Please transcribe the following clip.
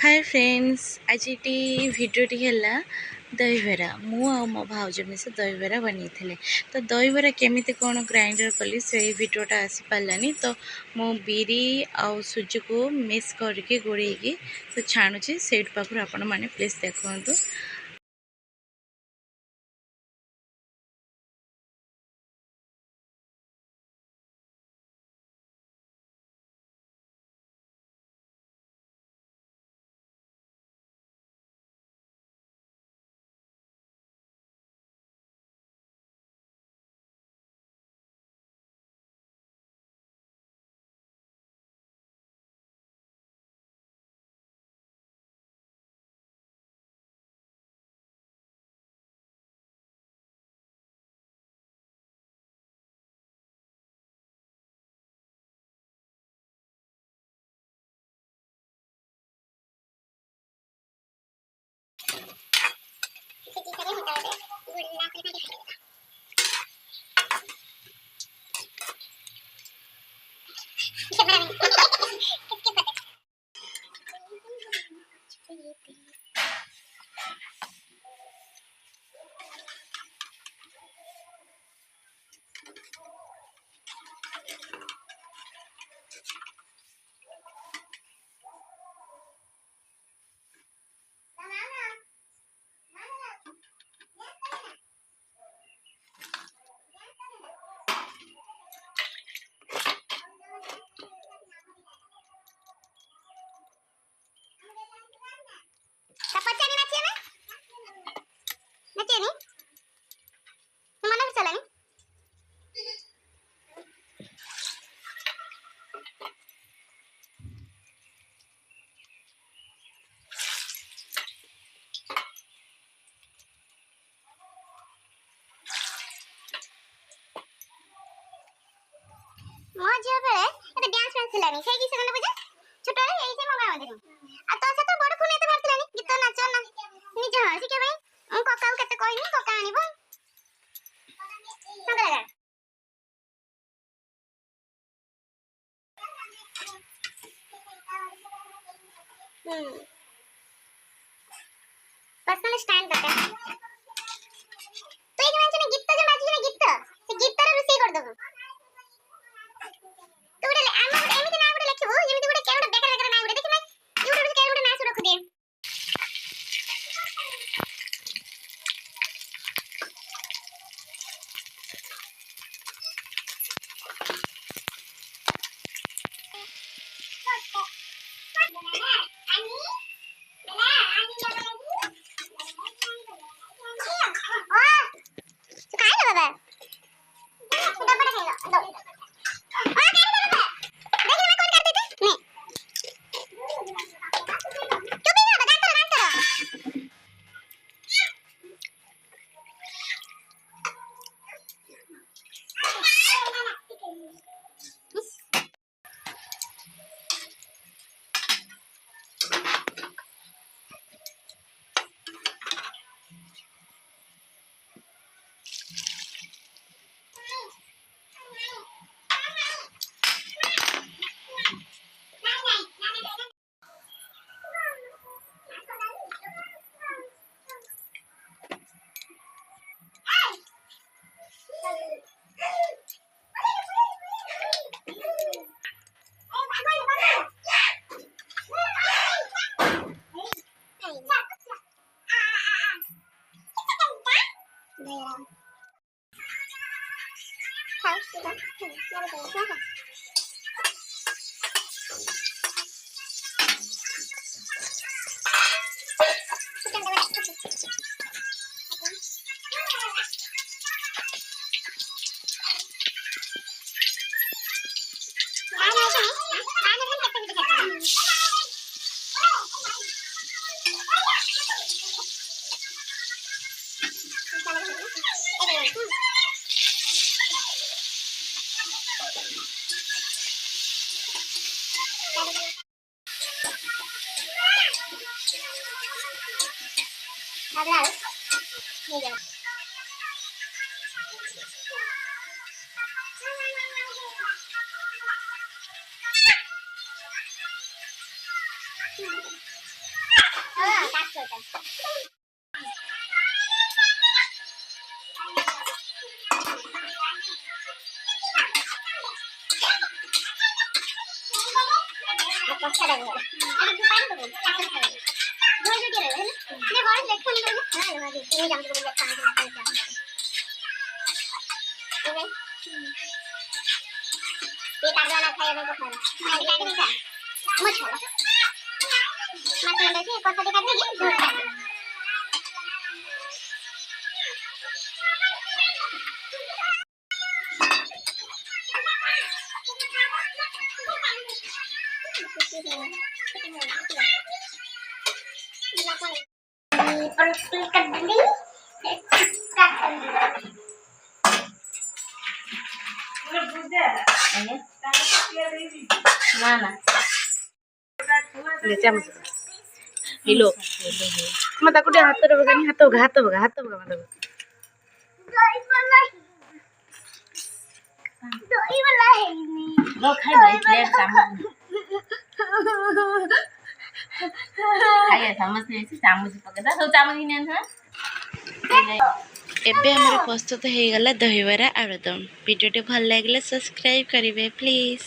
Hi friends आज ये भिडटी है दहीबरा मु आ मो भाउज मिसे दहीबरा बनई तो दहीबरा केमी कौन ग्राइंडर कली से भिडटा आसी पारानी तो मु बिरी आउ सुजी को मिक्स करके गोड़े तो छाणुची से पाखु आपण मैंने प्लीज देखु। ମୋ ଝିଅ ବେଳେ ଏତେ ଡ୍ୟାନ୍ସ ଫ୍ୟାନ୍ସ ଥିଲାନି ସେଇ ଗୀତ ଗାନା ବଜା ଛୋଟ ବେଳେ ଏଇ ସେ ମୋ ଗାଁ ମନ୍ଦିର ଆଉ ତ ସେ ତ ବଡ ଫୋନ ଏତେ ବାହାରିଲାନି ଗୀତ ନାଚ ନା ନିଜ ଶିଖେ ଭାଇ ମୁଁ କକାକୁ କେତେ କହିନି କକା ଆଣିବ ସଙ୍ଗରା पर्सनल स्टैंड करता है तो एक मैंने गीत जो बाजी ना गीत से गीत रा रुसी कर दबो तो गोटे आम गोटे एमिति ना गोटे लिखिबो जेमिति गोटे के गोटे बेकार बेकार ना गोटे देखि ना यूट्यूब के गोटे ना से रख दे हां काट करता कच्चा लगेगा अरे तू पानी दो काट कर दो जो दे रहे हैं ये बॉडी लेट को निकल हां हां ये जाम को लेट खाना ओके ये काट वाला खाया तो खाना ये काट नहीं खा मत छोड़ो मत अंदर से कोसा काट देंगे दूर काट पर कर देंगे ना ना चामच हिलो मग कुठे हात बघा आणि हात बघा मला दही वाला है नहीं लो खाई भाई प्लेट चामच खाई चामच नहीं चामच पकड़ा सब चामच ही नहीं था एबे हमर प्रस्तुत हो गला दहीवरा आलुदम वीडियो भल लगे सब्सक्राइब करेंगे प्लीज।